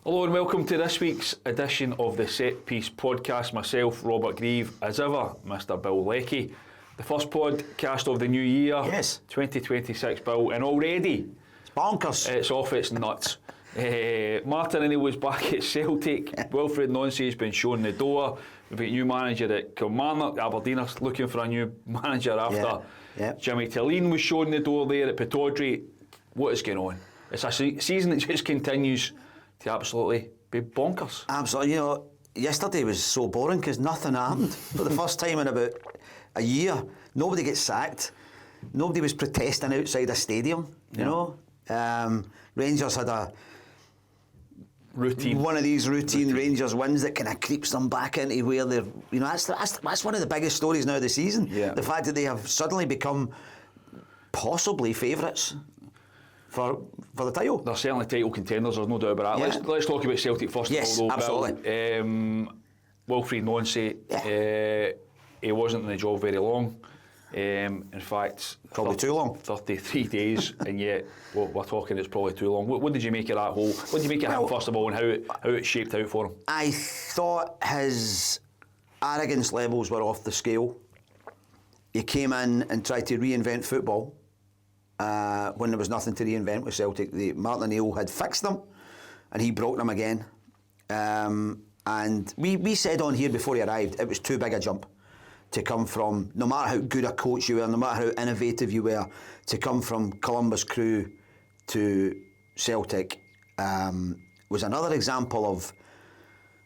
Hello and welcome to this week's edition of the Set Piece Podcast. Myself, Robert Grieve, as ever, Mr. Bill Leckie. The first podcast of the new year. Yes. 2026, Bill, and already It's bonkers. it's off its nuts. Martin was back at Celtic. Wilfried Nancy has been shown the door. We've got a new manager at Kilmarnock. Aberdeen are looking for a new manager after Jimmy Tilleen was shown the door there at Pittodrie. What is going on? It's a season that just continues to absolutely be bonkers. Absolutely. You know, yesterday was so boring because nothing happened. For the first time in about a year, nobody gets sacked. Nobody was protesting outside a stadium. You know, Rangers had a routine. One of these routine Rangers wins that kind of creeps them back into where they're. You know, that's one of the biggest stories now of the season. Yeah. The fact that they have suddenly become possibly favourites for the title. They're certainly title contenders, there's no doubt about that. Yeah. Let's talk about Celtic first of all. Yes, absolutely. Wilfried Nancy, he wasn't in the job very long. In fact, probably too long. 33 days, and yet we're talking it's probably too long. What did you make of that whole? What did you make of him first of all, and how it shaped out for him? I thought his arrogance levels were off the scale. He came in and tried to reinvent football when there was nothing to reinvent with Celtic. Martin O'Neill had fixed them, and he broke them again. And we said on here before he arrived, it was too big a jump to come from, no matter how good a coach you were, no matter how innovative you were, to come from Columbus Crew to Celtic was another example of,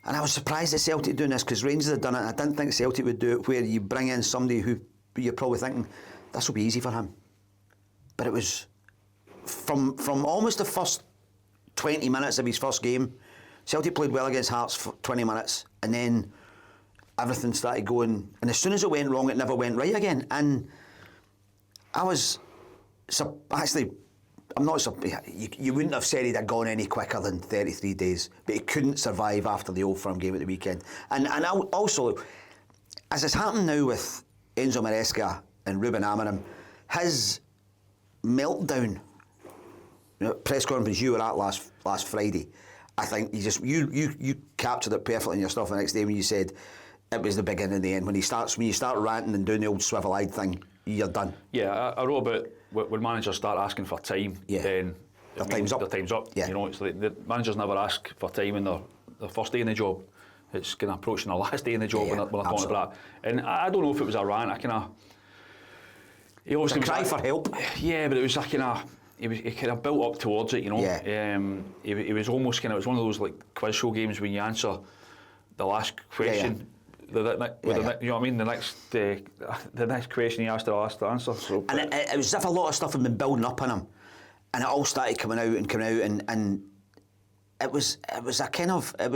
and I was surprised at Celtic doing this because Rangers had done it, and I didn't think Celtic would do it, where you bring in somebody who you're probably thinking, this will be easy for him. But it was from almost the first 20 minutes of his first game. Celtic played well against Hearts for 20 minutes, and then everything started going. And as soon as it went wrong, it never went right again. And I was actually, I'm not surprised. You wouldn't have said he'd have gone any quicker than 33 days, but he couldn't survive after the Old Firm game at the weekend. And also, as has happened now with Enzo Maresca and Ruben Amorim, his meltdown, press conference you were at last Friday, I think you captured it perfectly in your stuff the next day when you said it was the beginning and the end. When you start ranting and doing the old swivel-eyed thing, you're done. Yeah, I wrote about when managers start asking for time, then their time's up. Their time's up. Yeah. You know, it's like the managers never ask for time in their first day in the job. It's kind of approaching their last day in the job when they're talking about that. And I don't know if it was a rant. He obviously was a cry for help. Yeah, but it was like he kind of built up towards it, you know. Yeah. He was almost kind of, it was one of those like quiz show games when you answer the last question. You know what I mean? The next question he asked the last answer. So, and it was as if a lot of stuff had been building up in him, and it all started coming out, and it was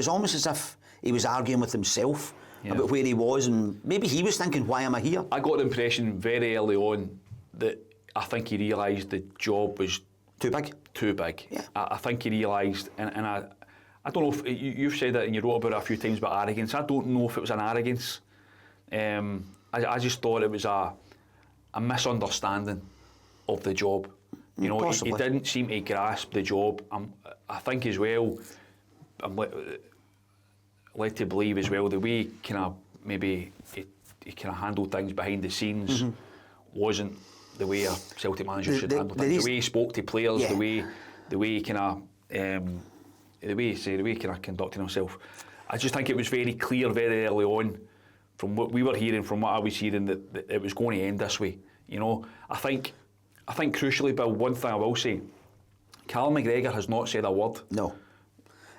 almost as if he was arguing with himself about where he was, and maybe he was thinking, why am I here? I got the impression very early on that I think he realised the job was too big. Yeah. I think he realised, and I don't know if you've said it and you wrote about it a few times about arrogance. I don't know if it was an arrogance. I just thought it was a misunderstanding of the job. You know, he didn't seem to grasp the job. I think as well, I'm led to believe as well, the way kind of maybe he kind of handled things behind the scenes wasn't the way a Celtic manager should handle things. The way he spoke to players, the way he kind of the way he kind of conducted himself. I just think it was very clear very early on from what we were hearing, from what I was hearing, that it was going to end this way. You know, I think crucially, Bill, one thing I will say, Callum McGregor has not said a word. No.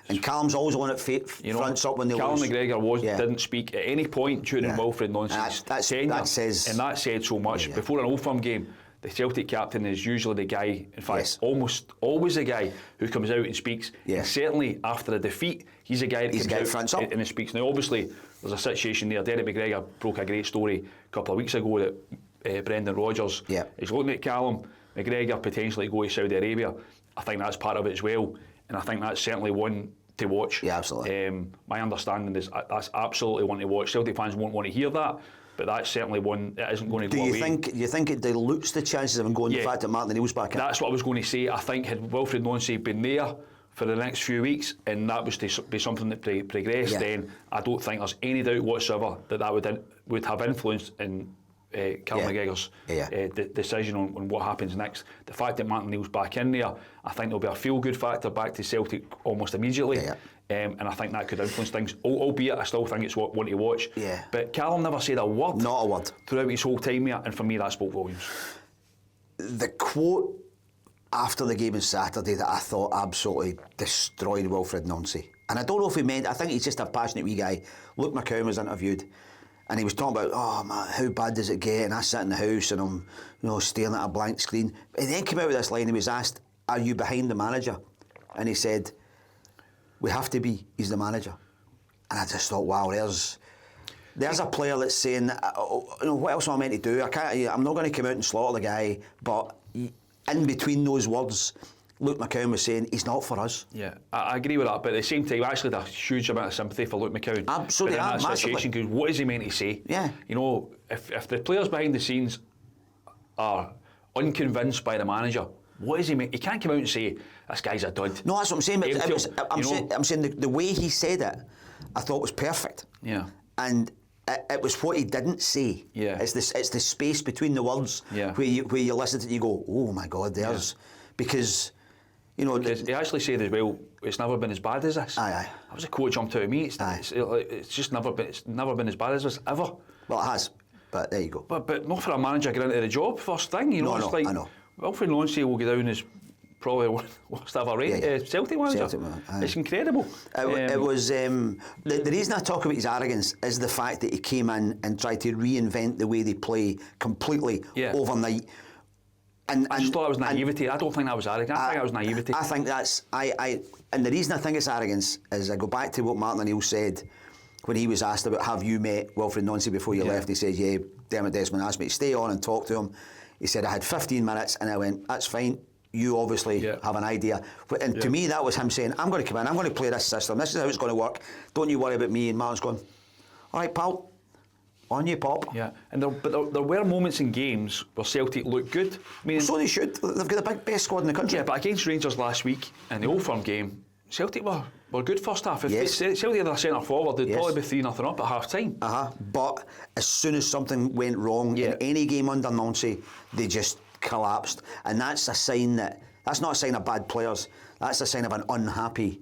And Callum's always on it fronts up when they Callum lose. McGregor didn't speak at any point during Wilfried Nancy's tenure. That said so much. Yeah. Before an Old Firm game, the Celtic captain is usually the guy, in fact, almost always the guy who comes out and speaks. And certainly after a defeat, he's a guy that comes out and he speaks. Now, obviously, there's a situation there. Derek McGregor broke a great story a couple of weeks ago that Brendan Rodgers is looking at Callum McGregor potentially go to Saudi Arabia. I think that's part of it as well, and I think that's certainly one to watch. Yeah, absolutely. My understanding is that's absolutely one to watch. Celtic fans won't want to hear that, but that's certainly one that isn't going to go away. Do you think it dilutes the chances of him going, the fact that Martin O'Neill's back in? That's what I was going to say. I think had Wilfried Nancy been there for the next few weeks, and that was to be something that progressed, then I don't think there's any doubt whatsoever that would have influence in Callum McGregor's decision on what happens next. The fact that Martin Neil's back in there, I think there'll be a feel-good factor back to Celtic almost immediately, and I think that could influence things, albeit I still think it's one to watch. But Callum never said a word. Not a word. Throughout his whole time here, and for me that spoke volumes. The quote after the game on Saturday that I thought absolutely destroyed Wilfried Nancy, and I don't know if he meant, I think he's just a passionate wee guy. Luke McCowan was interviewed, and he was talking about, oh man, how bad does it get, and I sit in the house and I'm staring at a blank screen. He then came out with this line. He was asked, are you behind the manager? And he said, we have to be, he's the manager. And I just thought, wow, there's a player that's saying, what else am I meant to do? I'm not going to come out and slaughter the guy, but in between those words, Luke McCowan was saying he's not for us. Yeah, I agree with that, but at the same time, I actually had a huge amount of sympathy for Luke McCowan. Absolutely, in that situation, because what is he meant to say? Yeah. You know, if the players behind the scenes are unconvinced by the manager, what is he meant? He can't come out and say this guy's a dud. No, that's what I'm saying. But I'm saying the way he said it, I thought was perfect. Yeah. And it was what he didn't say. Yeah. It's the space between the words where you listen to it and you go, oh my God, there's because you know he actually said as well, it's never been as bad as this. Aye. That was a quote jumped out of me. It's just never been as bad as this ever. Well, it has, but there you go. But not for a manager getting into the job first thing. You know, no, it's like I know. Wilfried Nancy will go down as probably worst ever rated Celtic manager. It's incredible. It was the reason I talk about his arrogance is the fact that he came in and tried to reinvent the way they play completely overnight. And I just thought it was naivety. I don't think that was arrogance. I think that was naivety. I think that's and the reason I think it's arrogance is I go back to what Martin O'Neill said when he was asked about, have you met Wilfried Nancy before you left? He said, yeah. Dermot Desmond asked me to stay on and talk to him. He said I had 15 minutes and I went, that's fine. You obviously have an idea. And to me, that was him saying, I'm going to come in, I'm going to play this system, this is how it's going to work. Don't you worry about me. And Martin's going, all right, pal, on you pop. Yeah, and there were moments in games where Celtic looked good. I mean, so they should. They've got the best squad in the country. Yeah, but against Rangers last week in the Old Firm game, Celtic were good first half. If Celtic had a centre forward, they'd probably be 3-0 up at half time. But as soon as something went wrong in any game under Nancy, they just collapsed. And that's a sign that's not a sign of bad players, that's a sign of an unhappy,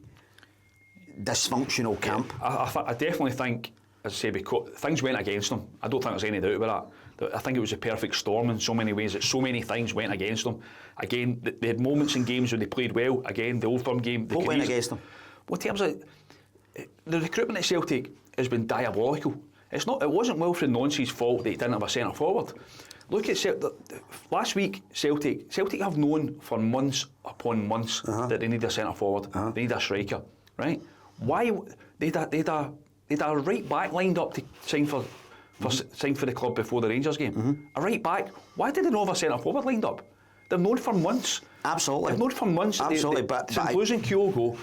dysfunctional camp. I definitely think, as I say, because things went against them. I don't think there's any doubt about that. I think it was a perfect storm in so many ways, that so many things went against them. Again, they had moments in games where they played well. Again, the Old Firm game. What went against them? Well, in terms of the recruitment at Celtic has been diabolical. It wasn't Wilfried Nancy's fault that he didn't have a centre forward. Look at last week, Celtic have known for months upon months that they need a centre forward, they need a striker, right? Why they'd a right back lined up to sign for the club before the Rangers game. A right back. Why did they not have a centre forward lined up? They've known for months. Absolutely. They've known for months. Absolutely, since losing Kyogo,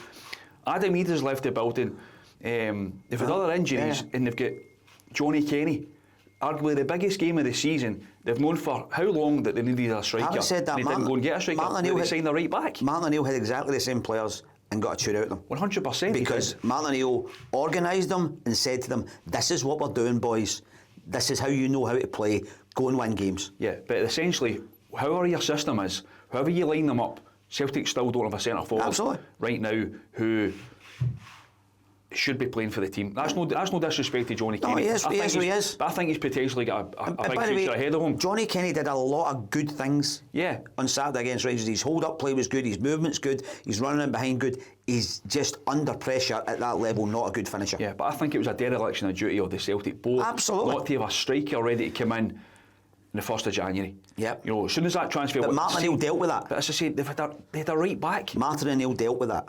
Adam Ida's left the building. They've had other injuries, and they've got Johnny Kenny. Arguably the biggest game of the season. They've known for how long that they needed a striker. Having said that, they didn't go and get a striker. They signed a right back. Martin O'Neill had exactly the same players and got a cheer out of them. 100%. Because Martin O'Neill organised them and said to them, this is what we're doing, boys. This is how you know how to play. Go and win games. Yeah, but essentially, however your system is, however you line them up, Celtic still don't have a centre forward right now who should be playing for the team. That's no disrespect to Johnny Kenny. No, he is. But I think he's potentially got a big future ahead of him. Johnny Kenny did a lot of good things on Saturday against Rangers. His hold-up play was good, his movement's good, he's running in behind good. He's just under pressure at that level, not a good finisher. Yeah, but I think it was a dereliction of duty of the Celtic board. Absolutely. Not to have a striker ready to come in the 1st of January. Yep. You know, as soon as that transfer... But Martin O'Neill dealt with that. But as I say, they had a right back. Martin O'Neill dealt with that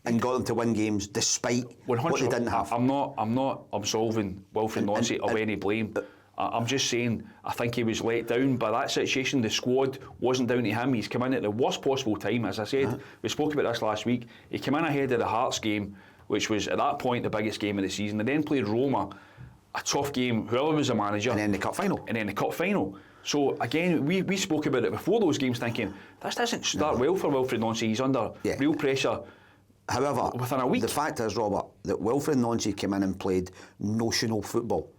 and got them to win games despite what they didn't have. I'm not absolving Wilfried Nancy of any blame. I'm just saying I think he was let down by that situation. The squad wasn't down to him. He's come in at the worst possible time. As I said, we spoke about this last week. He came in ahead of the Hearts game, which was at that point the biggest game of the season. They then played Roma, a tough game, whoever was the manager. And then the cup final. So again, we spoke about it before those games thinking, this doesn't start well for Wilfried Nancy. He's under real pressure. However, within a week. The fact is, Robert, that Wilfried Nancy came in and played notional football,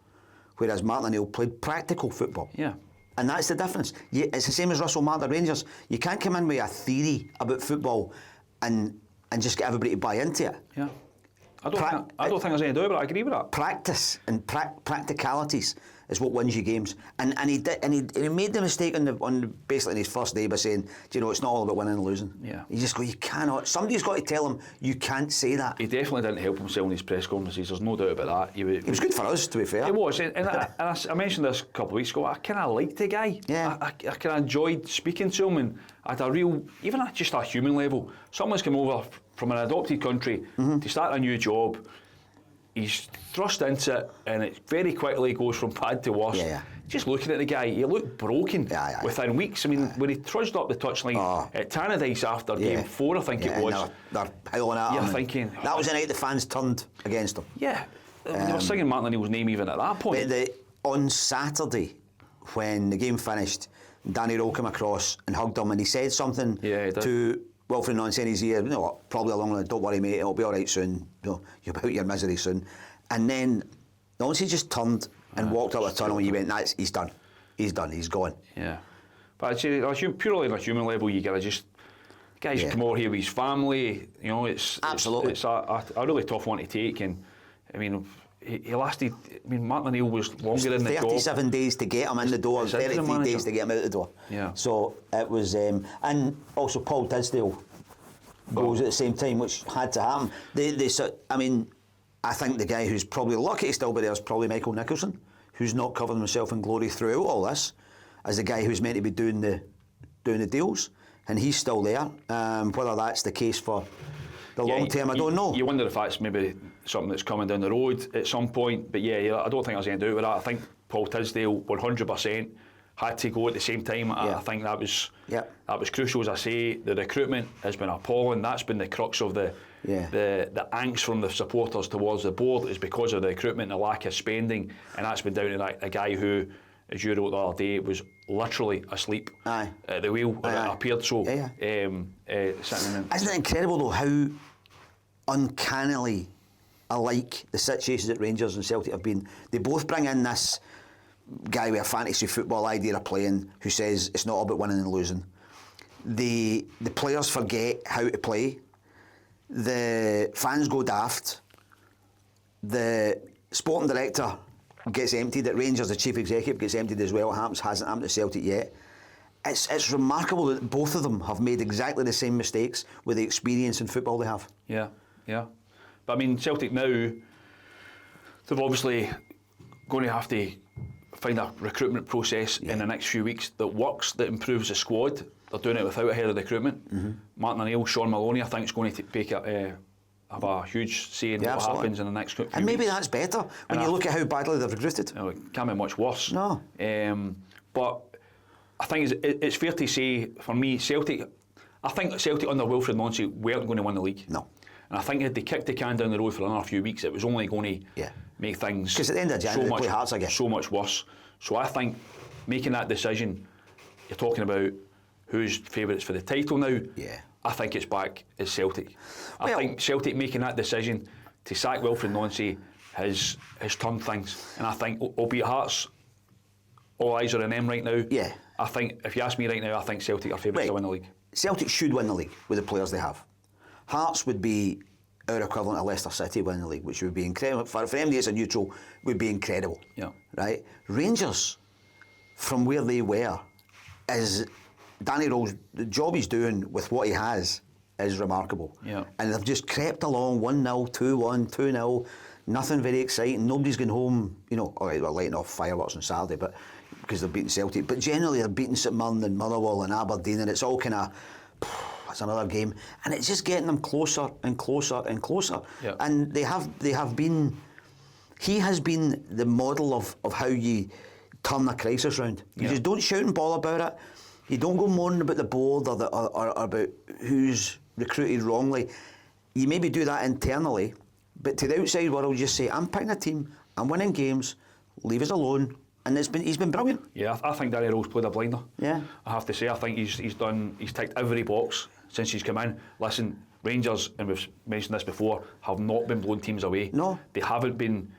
whereas Martin O'Neill played practical football. Yeah. And that's the difference. It's the same as Russell Martin at Rangers. You can't come in with a theory about football and just get everybody to buy into it. Yeah. I don't think there's any doubt, but I agree with that. Practice and practicalities is what wins you games. And he made the mistake on basically in his first day by saying, do you know, it's not all about winning and losing. Yeah. You just go, you cannot. Somebody's got to tell him you can't say that. He definitely didn't help himself in his press conferences. There's no doubt about that. He was good for us, to be fair. It was, and I mentioned this a couple of weeks ago. I kind of liked the guy. Yeah. I kind of enjoyed speaking to him, and at a real, even at just a human level, someone's come over from an adopted country to start a new job. He's thrust into it, and it very quickly goes from bad to worse. Yeah. Just looking at the guy, he looked broken within weeks. I mean, when he trudged up the touchline at Tannadice after game 4, I think it was. They're howling at him. You're thinking... That was the night the fans turned against him. Yeah. They were singing Martin O'Neill's name even at that point. But on Saturday, when the game finished, Danny Rowe came across and hugged him, and he said something to Wilfried Nancy in his ear, you know, probably along the, don't worry mate, it'll be all right soon, you know, you'll be out your misery soon. And then Nancy just turned and walked up the tunnel, and you went, he's done, he's gone. Yeah. But I'd say, purely on a human level, you gotta just, guys come over here with his family, you know, it's a really tough one to take, and I mean, he lasted, I mean, Martin O'Neill was longer in the job. 37 days to get him in the door, 33 days to get him out the door. Yeah. So it was, and also Paul Tisdale goes at the same time, which had to happen. I mean, I think the guy who's probably lucky to still be there is probably Michael Nicholson, who's not covered himself in glory throughout all this, as the guy who's meant to be doing the deals, and he's still there. Whether that's the case for the long term, I don't know. You wonder if that's maybe something that's coming down the road at some point, but I don't think there's any doubt with that. I think Paul Tisdale 100% had to go at the same time. I think that was crucial. As I say, the recruitment has been appalling. That's been the crux of the angst from the supporters towards the board, is because of the recruitment and the lack of spending, and that's been down to a guy who, as you wrote the other day, was literally asleep at the wheel, or it appeared so. Sitting in. Isn't it incredible though how uncannily alike the situations that Rangers and Celtic have been? They both bring in this guy with a fantasy football idea of playing, who says it's not all about winning and losing. The players forget how to play. The fans go daft. The sporting director gets emptied at Rangers. The chief executive gets emptied as well. It hasn't happened to Celtic yet. It's remarkable that both of them have made exactly the same mistakes with the experience in football they have. Yeah. But I mean, Celtic now, they're obviously going to have to find a recruitment process in the next few weeks that works, that improves the squad. They're doing it without a head of recruitment. Martin O'Neill, Sean Maloney, I think is going to have a huge say in what happens in the next few weeks. And maybe that's better when you look at how badly they've recruited. You know, it can't be much worse. No. But I think it's fair to say, for me, Celtic under Wilfried Nancy weren't going to win the league. No. And I think had they kicked the can down the road for another few weeks, it was only going to make things, because at the end of January they play Hearts again, so much worse. So I think making that decision, you're talking about who's favourites for the title now. Yeah. I think it's back as Celtic. I think Celtic making that decision to sack Wilfried Nancy has turned things, and I think, albeit Hearts, all eyes are on them right now. Yeah. I think, if you ask me right now, I think Celtic are favourites to win the league. Celtic should win the league with the players they have. Hearts would be our equivalent of Leicester City winning the league, which would be incredible. For anybody that's a neutral, would be incredible. Yeah. Right? Rangers, from where they were, is Danny Rowe's, the job he's doing with what he has is remarkable. Yeah. And they've just crept along 1-0, 2-1, 2-0, nothing very exciting. Nobody's going home, you know, all right, we're lighting off fireworks on Saturday, but because they're beating Celtic. But generally they're beating St Mirren and Motherwell and Aberdeen, and it's all kind of, it's another game, and it's just getting them closer and closer and closer. Yeah. And they have been. He has been the model of how you turn a crisis round. You just don't shout and bawl about it. You don't go moaning about the board or about who's recruited wrongly. You maybe do that internally, but to the outside world, you just say, "I'm picking a team. I'm winning games. Leave us alone." And he's been brilliant. Yeah, I think Danny Rowe's played a blinder. Yeah. I have to say, I think he's ticked every box since he's come in. Listen, Rangers, and we've mentioned this before, have not been blowing teams away. No. They haven't been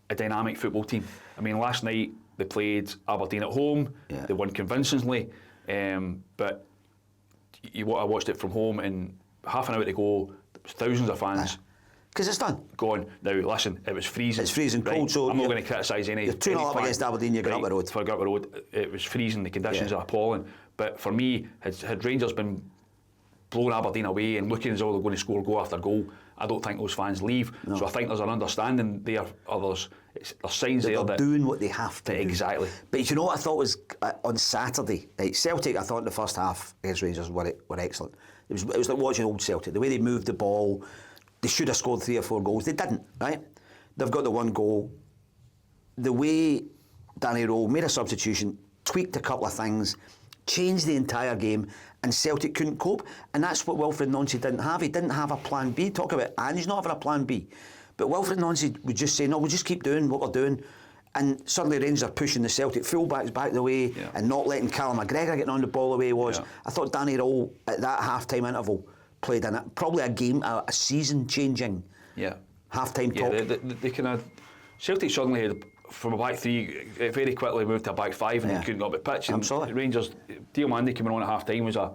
a dynamic football team. I mean, last night they played Aberdeen at home. Yeah. They won convincingly, but I watched it from home, and half an hour to go, thousands of fans. Because it's done. Gone. Now, listen, it was freezing. It's freezing cold, so I'm not going to criticise any. You're 2-0 up against Aberdeen, you're going up the road. For up the road, it was freezing, the conditions are appalling. But for me, had Rangers been blowing Aberdeen away and looking as though they're going to score goal after goal, I don't think those fans leave. No. So I think there's an understanding there. There's signs there that they're doing what they have to do. Exactly. But you know what I thought was on Saturday? Right, Celtic, I thought in the first half against Rangers were excellent. It was like watching old Celtic. The way they moved the ball, they should have scored 3 or 4 goals. They didn't, right? They've got the 1 goal. The way Danny Rowe made a substitution, tweaked a couple of things, changed the entire game, and Celtic couldn't cope. And that's what Wilfried Nancy didn't have. He didn't have a plan B. Talk about, and he's not having a plan B. But Wilfried Nancy would just say, no, we'll just keep doing what we're doing. And suddenly Rangers are pushing the Celtic fullbacks back the way and not letting Callum McGregor getting on the ball the way he was. Yeah. I thought Danny Rowe at that half-time interval played in it, probably a season-changing half-time talk. They kind of Celtic suddenly had, from a back 3, it very quickly moved to a back 5 and they couldn't go up the pitch. And Rangers, Diomande coming on at half-time was a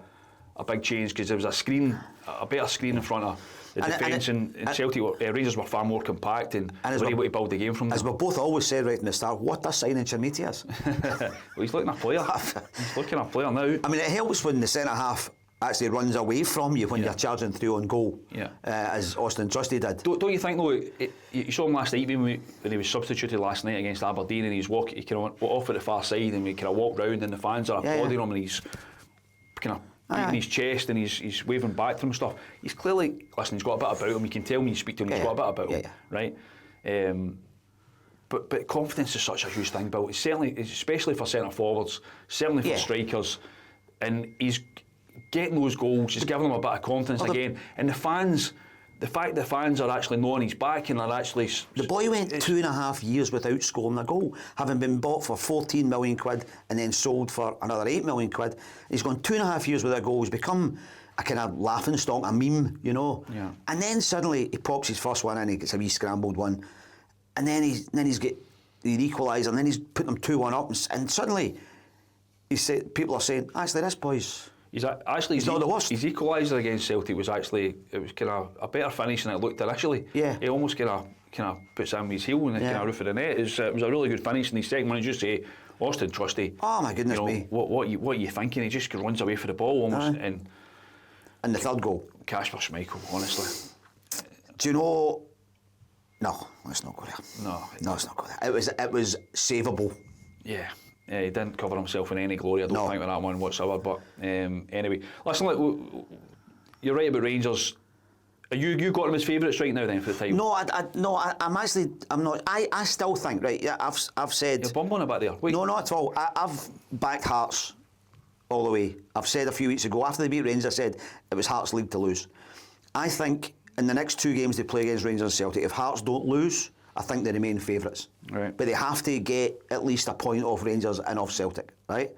big change because there was a better screen in front of the defence, and Celtic, Rangers were far more compact and were able to build the game from there. As we both always said right from the start, what a signing Chermiti is. Well, he's looking a player. He's looking a player now. I mean, it helps when the centre-half actually runs away from you when you're charging through on goal, as Austin Trusty did. Don't you think, though, you saw him last night when he was substituted last night against Aberdeen, and he kind of went off at the far side and he kind of walked round and the fans are applauding him, and he's kind of beating his chest and he's waving back to him and stuff. He's clearly, listen, he's got a bit about him. You can tell when you speak to him, he's got a bit about him, right? But confidence is such a huge thing, Bill. It's certainly, especially for centre forwards, certainly for strikers, and he's getting those goals, he's giving them a bit of confidence again. And the fact the fans are actually knowing he's back and are actually... The boy went 2.5 years without scoring a goal, having been bought for 14 million quid and then sold for another 8 million quid. He's gone 2.5 years without a goal. He's become a kind of laughing stock, a meme, you know. Yeah. And then suddenly he pops his first one in, he gets a wee scrambled one, and then he's get the equaliser, and then he's put them 2-1 up, and suddenly people are saying, actually, this boy's... He's not the worst. His equaliser against Celtic was actually, it was kind of a better finish than it looked initially. Yeah. He almost kind of puts in with his heel in the kind of roof of the net. It was a really good finish, and his second one, as you say, Austin Trusty. Oh my goodness me! What are you thinking? He just runs away for the ball almost, and the third goal. Kasper Schmeichel, honestly. Do you know? No, let's not go there. No, let's not go there. It was savable. Yeah. Yeah, he didn't cover himself in any glory, I don't think, with that one whatsoever. But anyway, listen, look, you're right about Rangers. Are you got them as favourites right now then for the time? No, I'm not. I still think, right, yeah, I've said... You're bumbling a bit there. Wait. No, not at all. I've backed Hearts all the way. I've said a few weeks ago, after they beat Rangers, I said it was Hearts' league to lose. I think in the next 2 games they play against Rangers and Celtic, if Hearts don't lose, I think they remain favourites. Right. But they have to get at least a point off Rangers and off Celtic, right?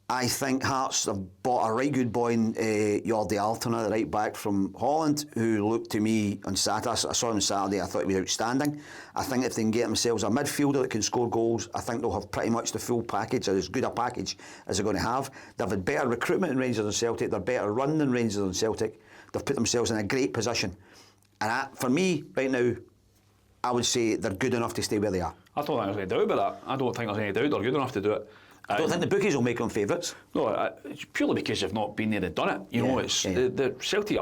I think Hearts have bought a right good boy in Jordi Altona, the right back from Holland, who looked to me on Saturday. I saw him on Saturday, I thought he was outstanding. I think if they can get themselves a midfielder that can score goals, I think they'll have pretty much the full package, or as good a package as they're going to have. They've had better recruitment in Rangers and Celtic, they're better run than Rangers and Celtic. They've put themselves in a great position. And for me, right now, I would say they're good enough to stay where they are. I don't think there's any doubt about that. I don't think there's any doubt they're good enough to do it. I don't think the bookies will make them favourites. No, it's purely because they've not been there and done it. You know, it's the Celtic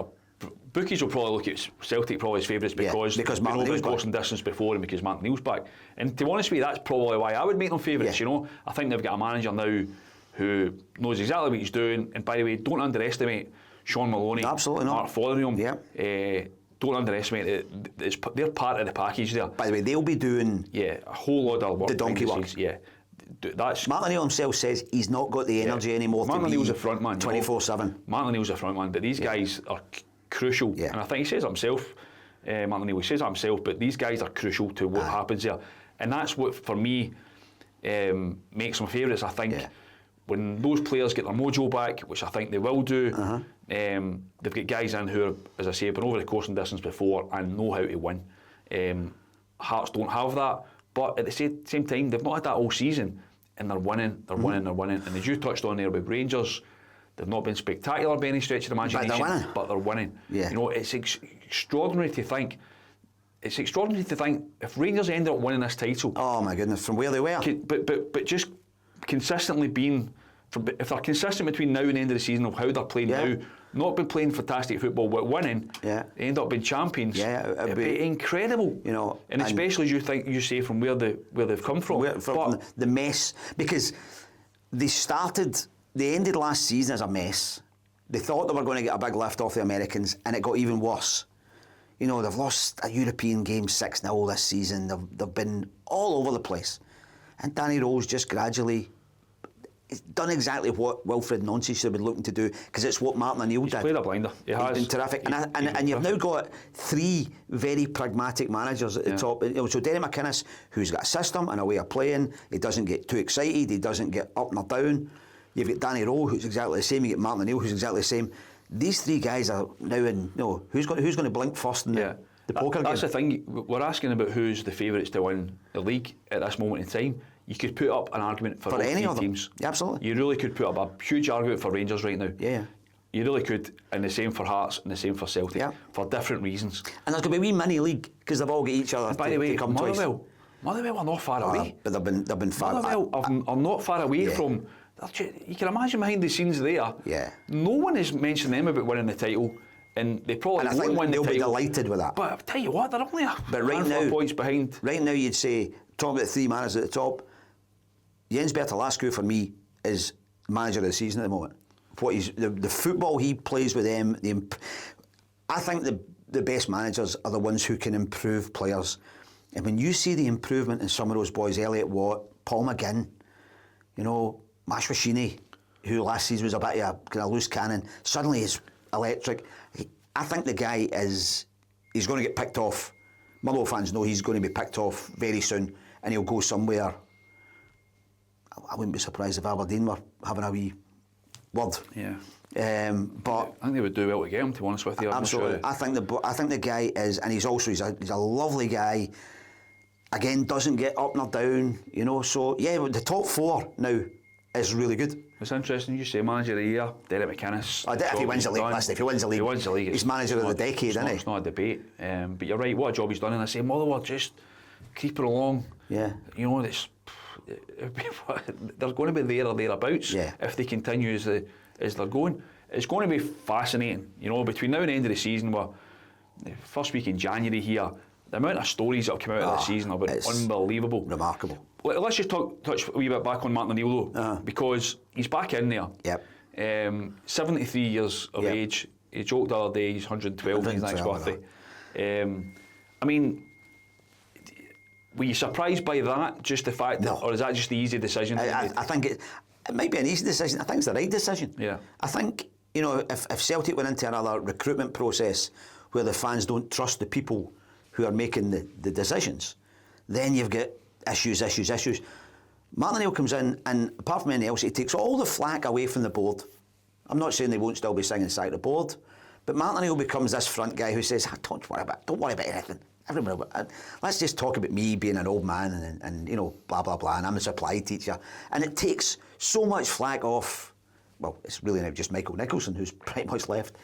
bookies will probably look at Celtic probably as favourites because Martin Neil's back. Crossing distance before and because Martin Neil's back. And to be honest with you, that's probably why I would make them favourites. You know, I think they've got a manager now who knows exactly what he's doing. And by the way, don't underestimate Sean Maloney. Absolutely not. Mark Fotheringham. Yeah. Don't underestimate it. They're part of the package there. By the way, they'll be doing a whole lot of work. The donkey work. Yeah. That's Martin O'Neill himself says he's not got the energy anymore Martin to O'Neill's a front man 24/7. Martin O'Neill's a front man, but these guys are crucial. And I think he says it himself. Martin O'Neill says it himself, but these guys are crucial to what happens there. And that's what, for me, makes them favourites. I think when those players get their mojo back, which I think they will do, they've got guys in who, are, as I say, have been over the course and distance before and know how to win. Hearts don't have that, but at the same time, they've not had that all season, and they're winning, they're winning. And as you touched on there with Rangers, they've not been spectacular by any stretch of the imagination, but they're winning. Yeah. You know, it's extraordinary to think. It's extraordinary to think if Rangers ended up winning this title. Oh my goodness, from where they were. But just consistently being, if they're consistent between now and the end of the season of how they're playing now, not been playing fantastic football but winning, they end up being champions. Yeah, it'd be incredible. You know, and especially as you say from where they've come from. From the mess, because they ended last season as a mess. They thought they were going to get a big lift off the Americans, and it got even worse. You know, they've lost a European game 6-0 this season. They've been all over the place. And Danny Rose just gradually done exactly what Wilfried Nancy should have been looking to do, because it's what Martin O'Neill did. He's played a blinder. He's been terrific. And you've now got 3 very pragmatic managers at the top. So Derek McInnes, who's got a system and a way of playing. He doesn't get too excited. He doesn't get up and down. You've got Danny Rowe, who's exactly the same. You get Martin O'Neill, who's exactly the same. These 3 guys are now in. Who's going to blink first in the poker game? That's the thing. We're asking about who's the favourites to win the league at this moment in time. You could put up an argument for all any 3 of them. teams. Absolutely. You really could put up a huge argument for Rangers right now. Yeah. You really could, and the same for Hearts, and the same for Celtic, for different reasons. And there's going to be a wee mini league because they've all got each other. By the way, to come Motherwell are not far away. But they've been far. Motherwell are not far away from. You can imagine behind the scenes there. Yeah. No one has mentioned them about winning the title, and they probably won't win the title. They'll be delighted with that. But I'll tell you what, they're only right now, points behind. Right now, you'd say, talking about the 3 managers at the top, Jens Bertolascu for me is manager of the season at the moment. The football he plays with them, I think the best managers are the ones who can improve players. And when you see the improvement in some of those boys, Elliot Watt, Paul McGinn, Mashwashini, who last season was a bit of a kind of loose cannon, suddenly is electric. I think the guy he's going to get picked off. Motherwell fans know he's going to be picked off very soon, and he'll go somewhere. I wouldn't be surprised if Aberdeen were having a wee word. Yeah. But I think they would do well to get him, to be honest with you. Absolutely. I think the guy is, and he's a lovely guy. Again, doesn't get up nor down, So the top 4 now is really good. It's interesting you say manager of the year, Derek McInnes. If he wins the league, if he wins the league, he's manager of the decade, isn't he? It's not a debate. But you're right, what a job he's done. And I say Motherwell just creeping along. Yeah. They're going to be there or thereabouts if they continue as they're going. It's going to be fascinating. Between now and the end of the season, the first week in January here, the amount of stories that have come out of the season have been unbelievable. Remarkable. Let's just touch a wee bit back on Martin O'Neill though, because he's back in there. Yep. 73 years of age. He joked the other day he's 112 his next birthday. Were you surprised by that? Just the fact that, or is that just the easy decision? I think it might be an easy decision. I think it's the right decision. Yeah. I think, if Celtic went into another recruitment process where the fans don't trust the people who are making the decisions, then you've got issues. Martin O'Neill comes in, and apart from anything else, he takes all the flack away from the board. I'm not saying they won't still be singing side of the board, but Martin O'Neill becomes this front guy who says, don't worry about anything. Let's just talk about me being an old man and blah blah blah, and I'm a supply teacher, and it takes so much flack off. Well, it's really now just Michael Nicholson who's pretty much left.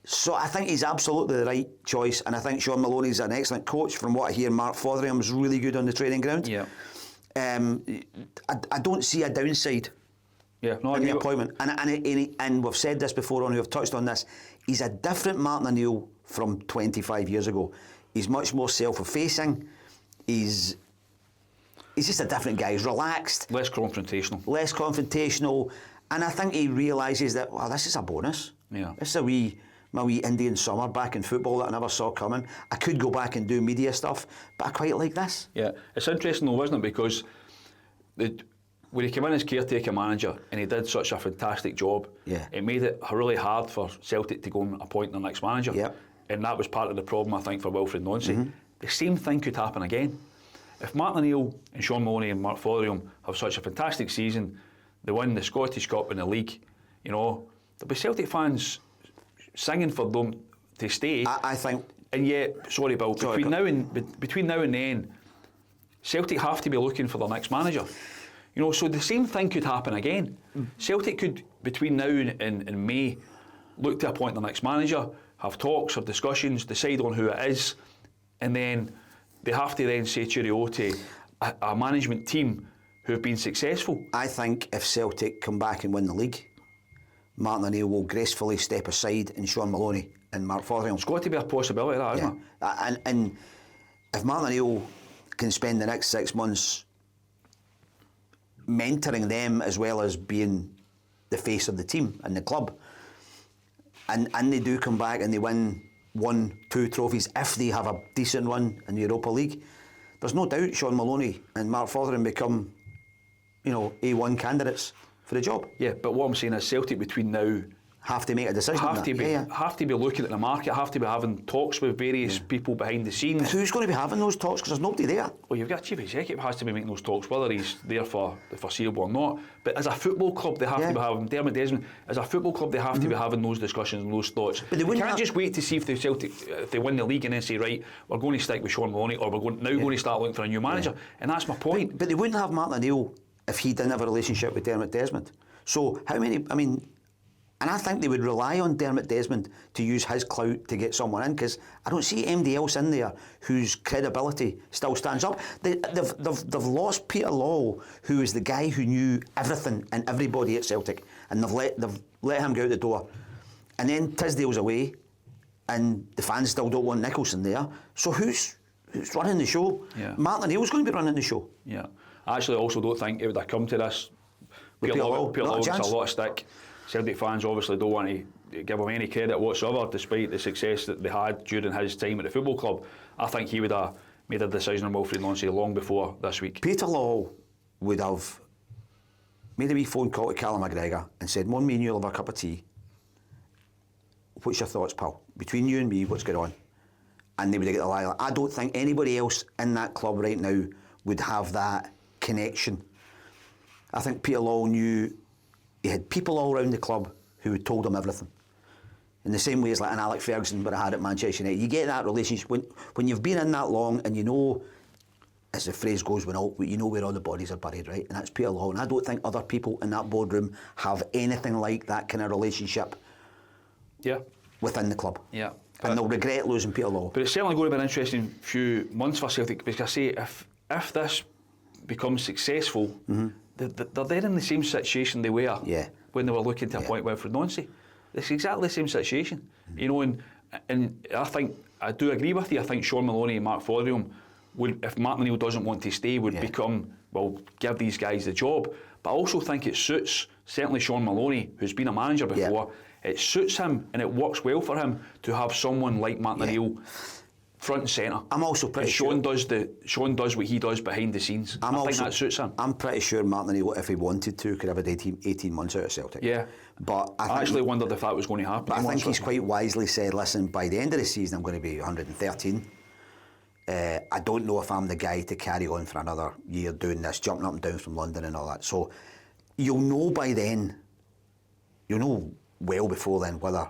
So I think he's absolutely the right choice, and I think Sean Maloney's an excellent coach. From what I hear, Mark Fotheringham really good on the training ground. Yeah. I don't see a downside. Yeah, no, in the appointment, and we've said this before on who have touched on this. He's a different Martin O'Neill from 25 years ago. He's much more self-effacing. He's just a different guy. He's relaxed, less confrontational, and I think he realises that this is a bonus. Yeah, this is my wee Indian summer back in football that I never saw coming. I could go back and do media stuff, but I quite like this. Yeah, it's interesting though, isn't it? Because when he came in as caretaker manager and he did such a fantastic job, it made it really hard for Celtic to go and appoint their next manager. Yep. And that was part of the problem, I think, for Wilfried Nancy. The same thing could happen again. if Martin O'Neill and Sean Maloney and Mark Fotheringham have such a fantastic season, they win the Scottish Cup and the league, you know, there'll be Celtic fans singing for them to stay. I think. And yet, sorry, Bill, between now and then, Celtic have to be looking for their next manager. You know, so the same thing could happen again. Celtic could, between now and May, look to appoint their next manager, have talks or discussions, decide on who it is, and then they have to then say cheerio to a management team who have been successful. I think if Celtic come back and win the league, Martin O'Neill will gracefully step aside and Sean Maloney and Mark Fotheringham. It's got to be a possibility, that, isn't it? And if Martin O'Neill can spend the next 6 months mentoring them as well as being the face of the team and the club, and they do come back and they win 1-2 trophies if they have a decent run in the Europa League, there's no doubt Sean Maloney and Mark Fotheringham become, you know, A1 candidates for the job. Yeah, but what I'm saying is Celtic between now have to make a decision. Have to be looking at the market. Have to be having talks with various people behind the scenes. But who's going to be having those talks? Because there's nobody there. Well, you've got a chief executive who has to be making those talks, whether he's there for the foreseeable or not. But as a football club, they have to be having Dermot Desmond. As a football club, they have to be having those discussions and those thoughts. But they can't just wait to see if the Celtic, if they win the league, and then say, right, we're going to stick with Sean Maloney, or we're going to start looking for a new manager. And that's my point. But they wouldn't have Martin O'Neill if he didn't have a relationship with Dermot Desmond. So how many? I mean. And I think they would rely on Dermot Desmond to use his clout to get someone in, because I don't see anybody else in there whose credibility still stands up. They've lost Peter Lawwell, who is the guy who knew everything and everybody at Celtic, and they've let him go out the door. And then Tisdale's away, and the fans still don't want Nicholson there. So who's running the show? Yeah. Martin O'Neill's going to be running the show. Yeah. I actually also don't think it would have come to this. Peter Lawwell gets a lot of stick. Celtic fans obviously don't want to give him any credit whatsoever, despite the success that they had during his time at the football club. I think he would have made a decision on Wilfried Nancy long before this week. Peter Lawwell would have made a wee phone call to Callum McGregor and said, "One, me and you'll have a cup of tea. What's your thoughts, pal? Between you and me, what's going on?" And they would have got the lie. I don't think anybody else in that club right now would have that connection. I think Peter Lawwell knew he had people all around the club who had told him everything. In the same way as like an Alec Ferguson would have had at Manchester United. You get that relationship when you've been in that long, and you know, as the phrase goes, you know where all the bodies are buried, right? And that's Peter Lawwell. And I don't think other people in that boardroom have anything like that kind of relationship within the club. Yeah. And they'll regret losing Peter Lawwell. But it's certainly going to be an interesting few months for Celtic, because I say if this becomes successful, they're there in the same situation they were when they were looking to appoint Wilfried Nancy. It's exactly the same situation, you know. And I do agree with you. I think Sean Maloney and Mark Fotheringham would, if Martin O'Neill doesn't want to stay, would give these guys the job. But I also think it suits certainly Sean Maloney, who's been a manager before. It suits him and it works well for him to have someone like Martin O'Neill front and centre. I'm also pretty sure Sean does what he does behind the scenes. I think that suits him. I'm pretty sure Martin O'Neill, if he wanted to, could have had 18 months out of Celtic. Yeah. But I actually wondered if that was going to happen. But I think he's quite wisely said, listen, by the end of the season I'm going to be 113. I don't know if I'm the guy to carry on for another year doing this, jumping up and down from London and all that. So you'll know by then, you'll know well before then whether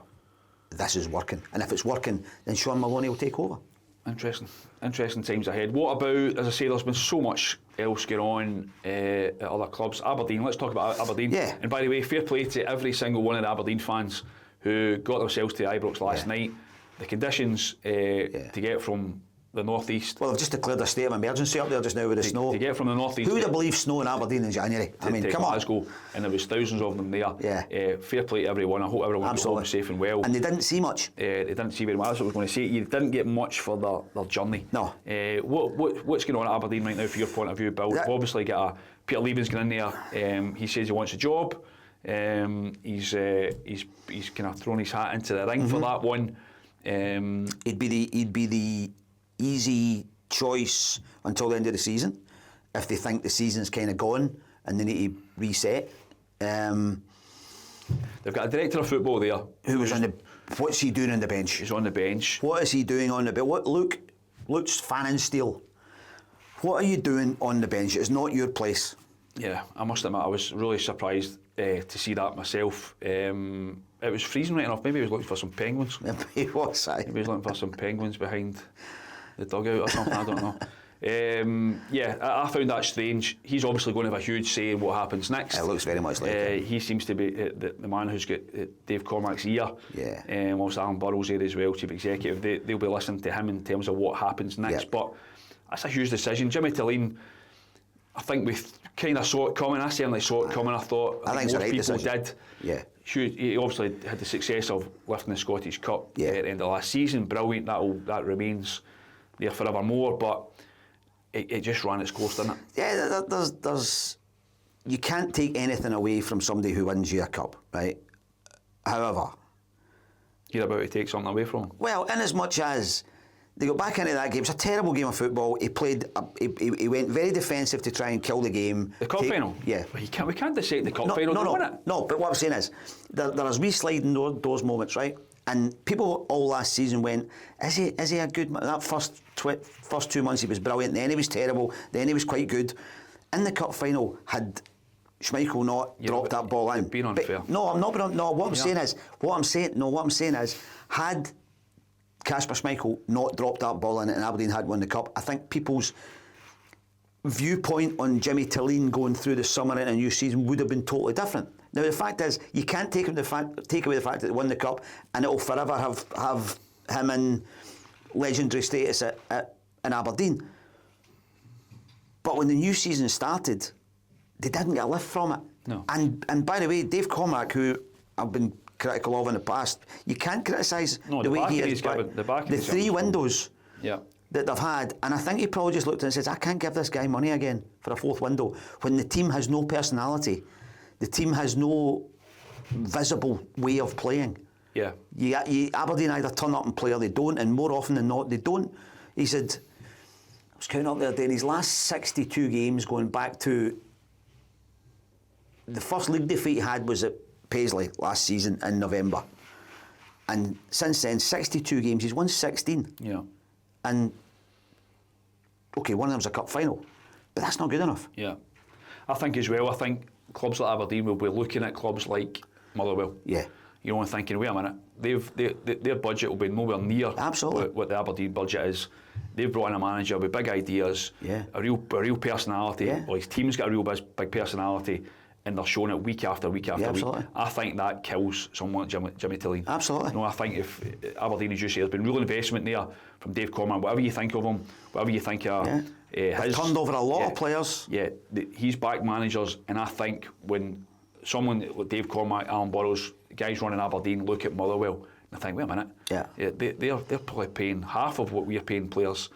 this is working. And if it's working, then Sean Maloney will take over. Interesting times ahead. What about, as I say, there's been so much else going on at other clubs. Aberdeen, let's talk about Aberdeen. Yeah. And by the way, fair play to every single one of the Aberdeen fans who got themselves to Ibrox last night. The conditions to get from the northeast. Well, they've just declared a state of emergency up there just now with the snow. To get from the northeast. Who would have believed snow in Aberdeen in January? I mean, come Glasgow, on. And there was thousands of them there. Yeah. Fair play to everyone. I hope everyone was home safe and well. And they didn't see much. They didn't see very much. That's what I was going to say. You didn't get much for their journey. No. What's going on at Aberdeen right now, from your point of view, Bill? We've obviously got Peter Leven's going in there. He says he wants a job. He's kind of thrown his hat into the ring for that one. He'd be the easy choice until the end of the season, if they think the season's kind of gone and they need to reset. They've got a director of football there. Who was on the? What's he doing on the bench? He's on the bench. What is he doing on the bench? Luke's fanning steel. What are you doing on the bench? It's not your place. Yeah, I must admit I was really surprised to see that myself. It was freezing right enough. Maybe he was looking for some penguins. He was, aye. Maybe he was looking for some penguins behind the dugout or something, I don't know. Yeah, I found that strange. He's obviously going to have a huge say in what happens next. It looks very much like it. He seems to be the man who's got Dave Cormack's ear. Yeah. Also Alan Burrow's there as well, Chief Executive. They'll be listening to him in terms of what happens next. Yep. But that's a huge decision. Jimmy Tilleen, I think we kind of saw it coming. I certainly saw it coming. I thought I think most it's the right people decision. did. Yeah. He obviously had the success of lifting the Scottish Cup Yeah. at the end of last season. Brilliant. That remains there forevermore. But it just ran its course, didn't it? Yeah, there's you can't take anything away from somebody who wins you a cup, right? However, You're about to take something away from him. well, in as much as they got back into that game, it's a terrible game of football. He played, he went very defensive to try and kill the game. The cup final? Yeah. We can't dissect the cup final. No, They won it. no, but what I'm saying is, there's wee sliding those moments, right? And people all last season went, is he a good man? That first 2 months he was brilliant, then he was terrible, then he was quite good. In the cup final, had Schmeichel not dropped that ball in. You're being unfair. But, no, I'm not. No, what I'm saying is, had Kasper Schmeichel not dropped that ball in and Aberdeen had won the cup, I think people's viewpoint on Jimmy Tilleen going through the summer and a new season would have been totally different. Now the fact is, you can't take away the fact that they won the cup, and it will forever have him in legendary status in Aberdeen. But when the new season started, they didn't get a lift from it. No. And by the way, Dave Cormack, who I've been critical of in the past, you can't criticise the way he is. The three windows that they've had, and I think he probably just looked and says, I can't give this guy money again for a fourth window when the team has no personality, the team has no visible way of playing. Yeah. Aberdeen either turn up and play or they don't, and more often than not they don't. He said, I was counting up the other day, in his last 62 games, going back to the first league defeat he had was at Paisley last season in November, and since then 62 games, he's won 16. Yeah. And okay, one of them's a cup final, but that's not good enough. Yeah. I think as well, clubs like Aberdeen will be looking at clubs like Motherwell. Yeah. You know, and thinking, wait a minute, their budget will be nowhere near Absolutely. what the Aberdeen budget is. They've brought in a manager with big ideas, Yeah. a real personality. Yeah. Well, his team's got a real big personality, and they're showing it week after week after week. Absolutely. I think that kills someone like Jimmy Tilleen. Absolutely. You know, I think if Aberdeen, as you say, there's been real investment there from Dave Cormack, whatever you think of him, whatever you think of They've turned over a lot of players. Yeah, he's backed managers, and I think when someone like Dave Cormack, Alan Burrows, guys running Aberdeen look at Motherwell, and think, wait a minute, they're probably paying half of what we're paying players,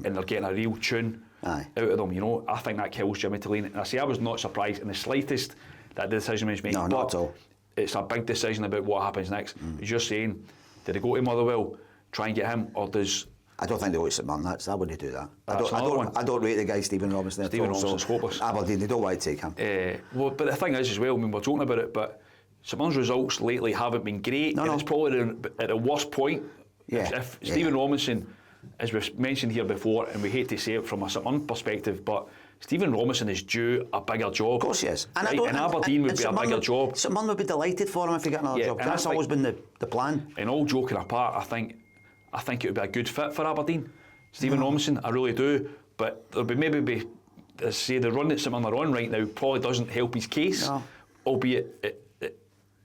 and they're getting a real tune out of them. You know, I think that kills Jimmy Tilleen. And I say I was not surprised in the slightest that the decision was made. No, not at all. It's a big decision about what happens next. As you're saying, did they go to Motherwell, try and get him, or does? I don't think they go to St Mirren. I wouldn't do that. I don't rate the guy Stephen Robinson. Stephen Robinson's hopeless. Aberdeen, they don't want to take him. Well, but the thing is as well, I mean, we're talking about it, but St Mirren's results lately haven't been great, and it's probably at the worst point. If Stephen Robinson, as we've mentioned here before, and we hate to say it from a St Mirren perspective, but Stephen Robinson is due a bigger job. Of course he is. And Aberdeen would be a bigger job. St Mirren would be delighted for him if he got another job. That's always been the plan. And all joking apart, I think it would be a good fit for Aberdeen. Stephen Robinson, I really do. But there'll be say the run that St Mirren are on right now probably doesn't help his case. No. Albeit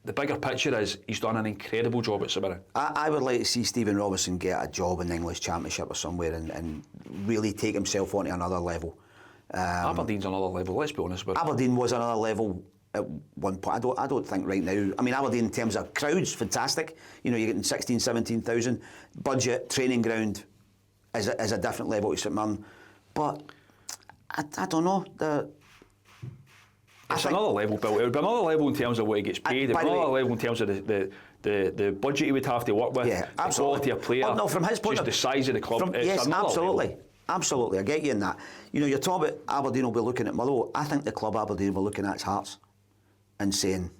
the bigger picture is he's done an incredible job at St Mirren. I would like to see Stephen Robinson get a job in the English Championship or somewhere and really take himself onto another level. Aberdeen's another level, let's be honest about it. Aberdeen was another level at one point. I don't think right now. I mean, Aberdeen in terms of crowds, fantastic. You know, you're getting 16,000, 17,000. Budget, training ground is a different level to St Mirren. But I don't know. It's another level, Bill. It would be another level in terms of what he gets paid. It would be another level in terms of the budget he would have to work with. Yeah, absolutely. The quality of player. Well, no, from his point just the size of the club. Yes, absolutely. Level. Absolutely, I get you in that. You know, you're talking about Aberdeen will be looking at Motherwell. I think the club Aberdeen will be looking at its Hearts and saying,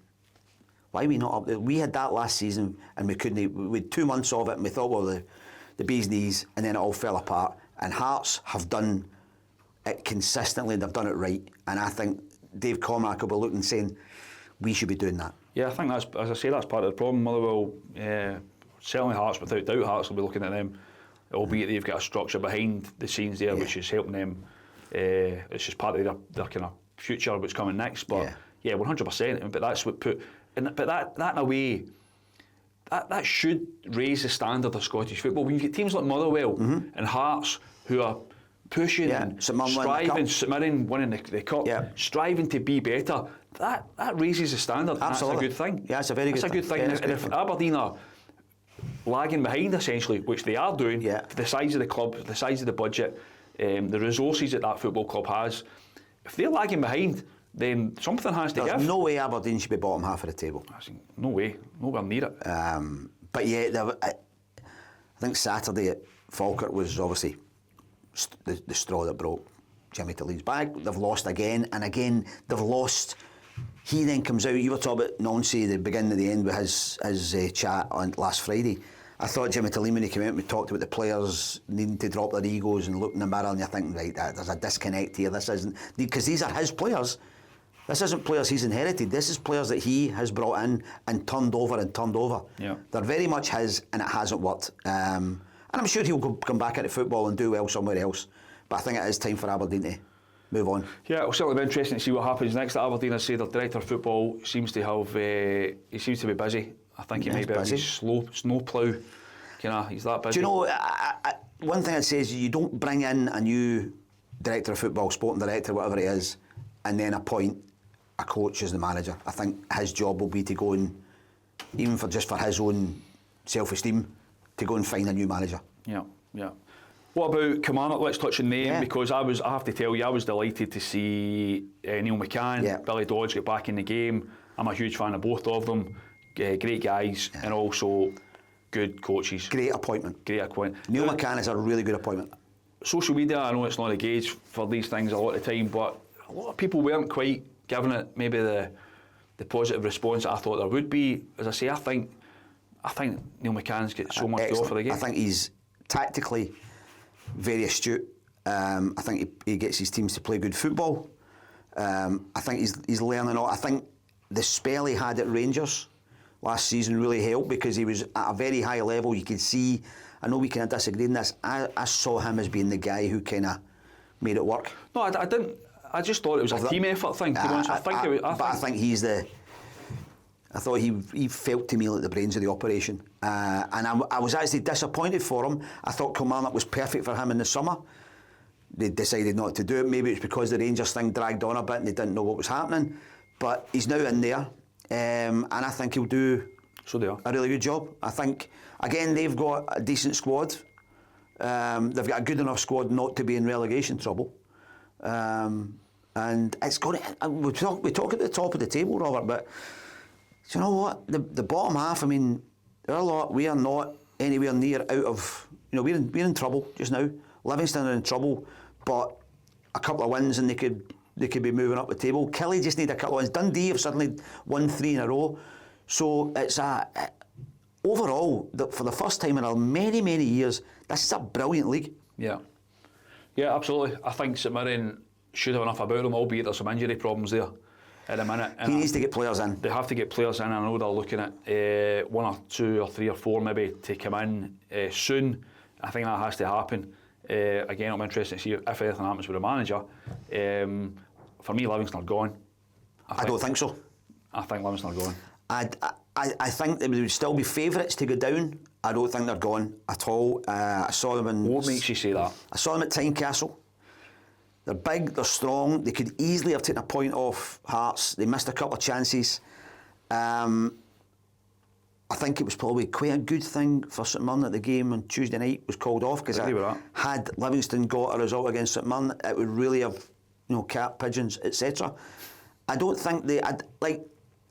why are we not up there? We had that last season and we couldn't. We had 2 months of it and we thought, well, the bee's knees, and then it all fell apart. And Hearts have done consistently they've done it right, and I think Dave Cormack will be looking and saying, we should be doing that. Yeah, I think that's, as I say, that's part of the problem. Motherwell, certainly Hearts, without doubt, Hearts will be looking at them, albeit they've got a structure behind the scenes there, which is helping them. It's just part of their kind of future, what's coming next. But yeah, 100%. But that's what but that in a way, that should raise the standard of Scottish football. When you get teams like Motherwell and Hearts who are pushing and striving, St Mirren winning the cup, striving to be better, that raises the standard. Absolutely. That's a good thing. Yeah, it's a very good thing. That's a good thing. And if Aberdeen are lagging behind, essentially, which they are doing, the size of the club, the size of the budget, the resources that football club has, if they're lagging behind, then something has to give. There's no way Aberdeen should be bottom half of the table. No way, nowhere near it. But yeah, I think Saturday at Falkirk was obviously the straw that broke Jimmy Talib's back. They've lost again, and again they've lost. He then comes out. You were talking about Nancy, the beginning and the end with his chat on last Friday. I thought Jimmy Talib, when he came out and we talked about the players needing to drop their egos and look in the mirror, and you're thinking, right, there's a disconnect here. This isn't, because these are his players. This isn't players he's inherited. This is players that he has brought in and turned over. Yeah. They're very much his, and it hasn't worked. And I'm sure he'll come back into football and do well somewhere else. But I think it is time for Aberdeen to move on. Yeah, it'll certainly be interesting to see what happens next at Aberdeen. I say their director of football seems to have, he seems to be busy. I think he might be a snow plough. He's that busy. Do you know, one thing I'd say is you don't bring in a new director of football, sporting director, whatever it is, and then appoint a coach as the manager. I think his job will be to go and, even for his own self-esteem, to go and find a new manager. Yeah. What about Kilmarnock? Let's touch on them, because I have to tell you, I was delighted to see Neil McCann, Billy Dodge get back in the game. I'm a huge fan of both of them. Great guys, and also good coaches. Great appointment. Neil McCann is a really good appointment. Social media, I know it's not a gauge for these things a lot of the time, but a lot of people weren't quite giving it maybe the positive response that I thought there would be. As I say, I think Neil McCann's got so much to offer the game. I think he's tactically very astute. I think he gets his teams to play good football. I think he's learning a lot. I think the spell he had at Rangers last season really helped, because he was at a very high level. You could see, I know we kind of disagree in this, I saw him as being the guy who kind of made it work. No, I didn't. I just thought it was a team effort thing, to be honest. I think he's the... I thought he felt to me like the brains of the operation. And I was actually disappointed for him. I thought Kilmarnock was perfect for him in the summer. They decided not to do it. Maybe it's because the Rangers thing dragged on a bit and they didn't know what was happening. But he's now in there. And I think he'll do a really good job. I think, again, they've got a decent squad. They've got a good enough squad not to be in relegation trouble. And it's got to, we talk at the top of the table, Robert, but do you know what? The bottom half, I mean, we are not anywhere near out of, we're in trouble just now. Livingston are in trouble, but a couple of wins and they could be moving up the table. Killie just need a couple of wins. Dundee have suddenly won 3 in a row. So it's overall, for the first time in many, many years, this is a brilliant league. Yeah, absolutely. I think St Mirren should have enough about them, albeit there's some injury problems there at the minute. He needs to get players in. They have to get players in. I know they're looking at 1 or 2 or 3 or 4 maybe to come in soon. I think that has to happen. Again, I'm interested to see if anything happens with the manager. For me, Livingston are gone. I don't think so. I think Livingston are gone. I think they would still be favourites to go down. I don't think they're gone at all. I saw them in... What makes you say that? I saw them at Tynecastle. They're big, they're strong. They could easily have taken a point off Hearts. They missed a couple of chances. I think it was probably quite a good thing for St Mirren that the game on Tuesday night was called off, because had Livingston got a result against St Mirren, it would really have, cat pigeons, etc. I don't think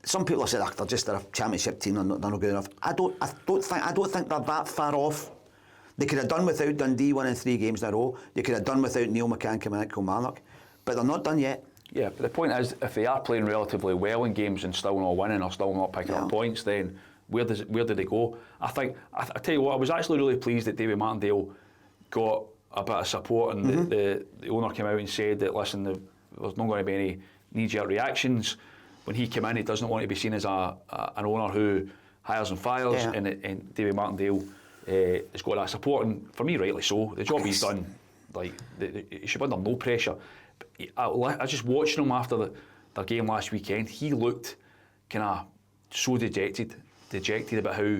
some people have said they're a championship team, they're not good enough. I don't think they're that far off. They could have done without Dundee winning 3 games in a row. They could have done without Neil McCann coming at Kilmarnock, but they're not done yet. Yeah, but the point is, if they are playing relatively well in games and still not winning or still not picking up points, then where do they go? I tell you what, I was actually really pleased that David Martindale got a bit of support, and the owner came out and said that, listen, there's not going to be any knee-jerk reactions. When he came in, he doesn't want to be seen as an owner who hires and fires, and David Martindale has got that support, and for me, rightly so. The job he's done, like, he should be under no pressure. I just watched him after their game last weekend. He looked kind of so dejected about how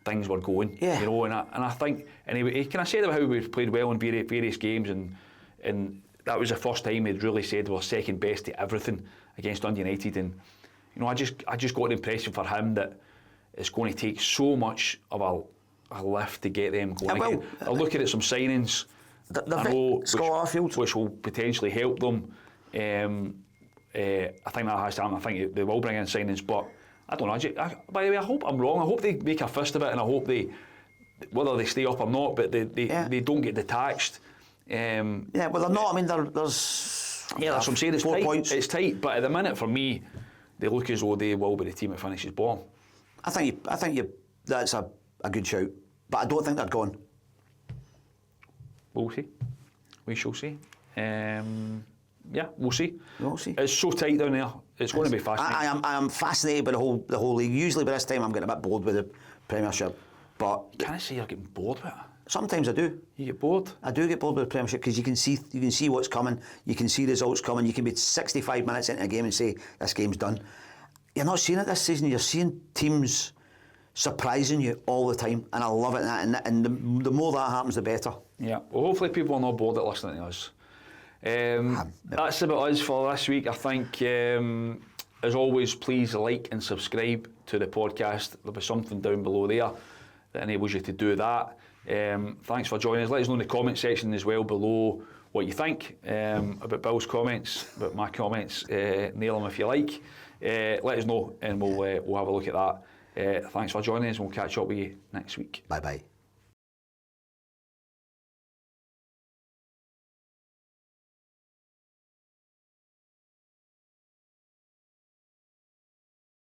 things were going. You know, and I think, and he kind of said about how we've played well in various games, and that was the first time he'd really said we were second best to everything against Dundee United. And you know, I just got the impression for him that it's going to take so much of a lift to get them going. I'm looking at some signings. Scott Arfield, which will potentially help them. I think that has to happen. I think they will bring in signings, but I don't know. By the way, I hope I'm wrong. I hope they make a fist of it, and I hope whether they stay up or not, but they don't get detached. Well, they're not. I mean, there's that's what I'm saying. It's 4 tight. points. It's tight, but at the minute, for me, they look as though they will be the team that finishes bottom. I think that's a good shout, but I don't think they're gone. We'll see. We shall see. We'll see. We'll see. It's so tight down there. It's going to be fascinating. I am fascinated by the whole league. Usually by this time I'm getting a bit bored with the Premiership, but Can I say you're getting bored with it? Sometimes I do. You get bored? I do get bored with the Premiership because you can see what's coming. You can see results coming. You can be 65 minutes into a game and say this game's done. You're not seeing it this season. You're seeing teams surprising you all the time, and I love it. And the more that happens, the better. Yeah. Well, hopefully people are not bored at listening to us. That's about us for this week. I think, as always, please like and subscribe to the podcast. There'll be something down below there that enables you to do that. Thanks for joining us. Let us know in the comment section as well below what you think about Bill's comments, about my comments. Nail them if you like. Let us know, and we'll have a look at that. Thanks for joining us. We'll catch up with you next week. Bye bye.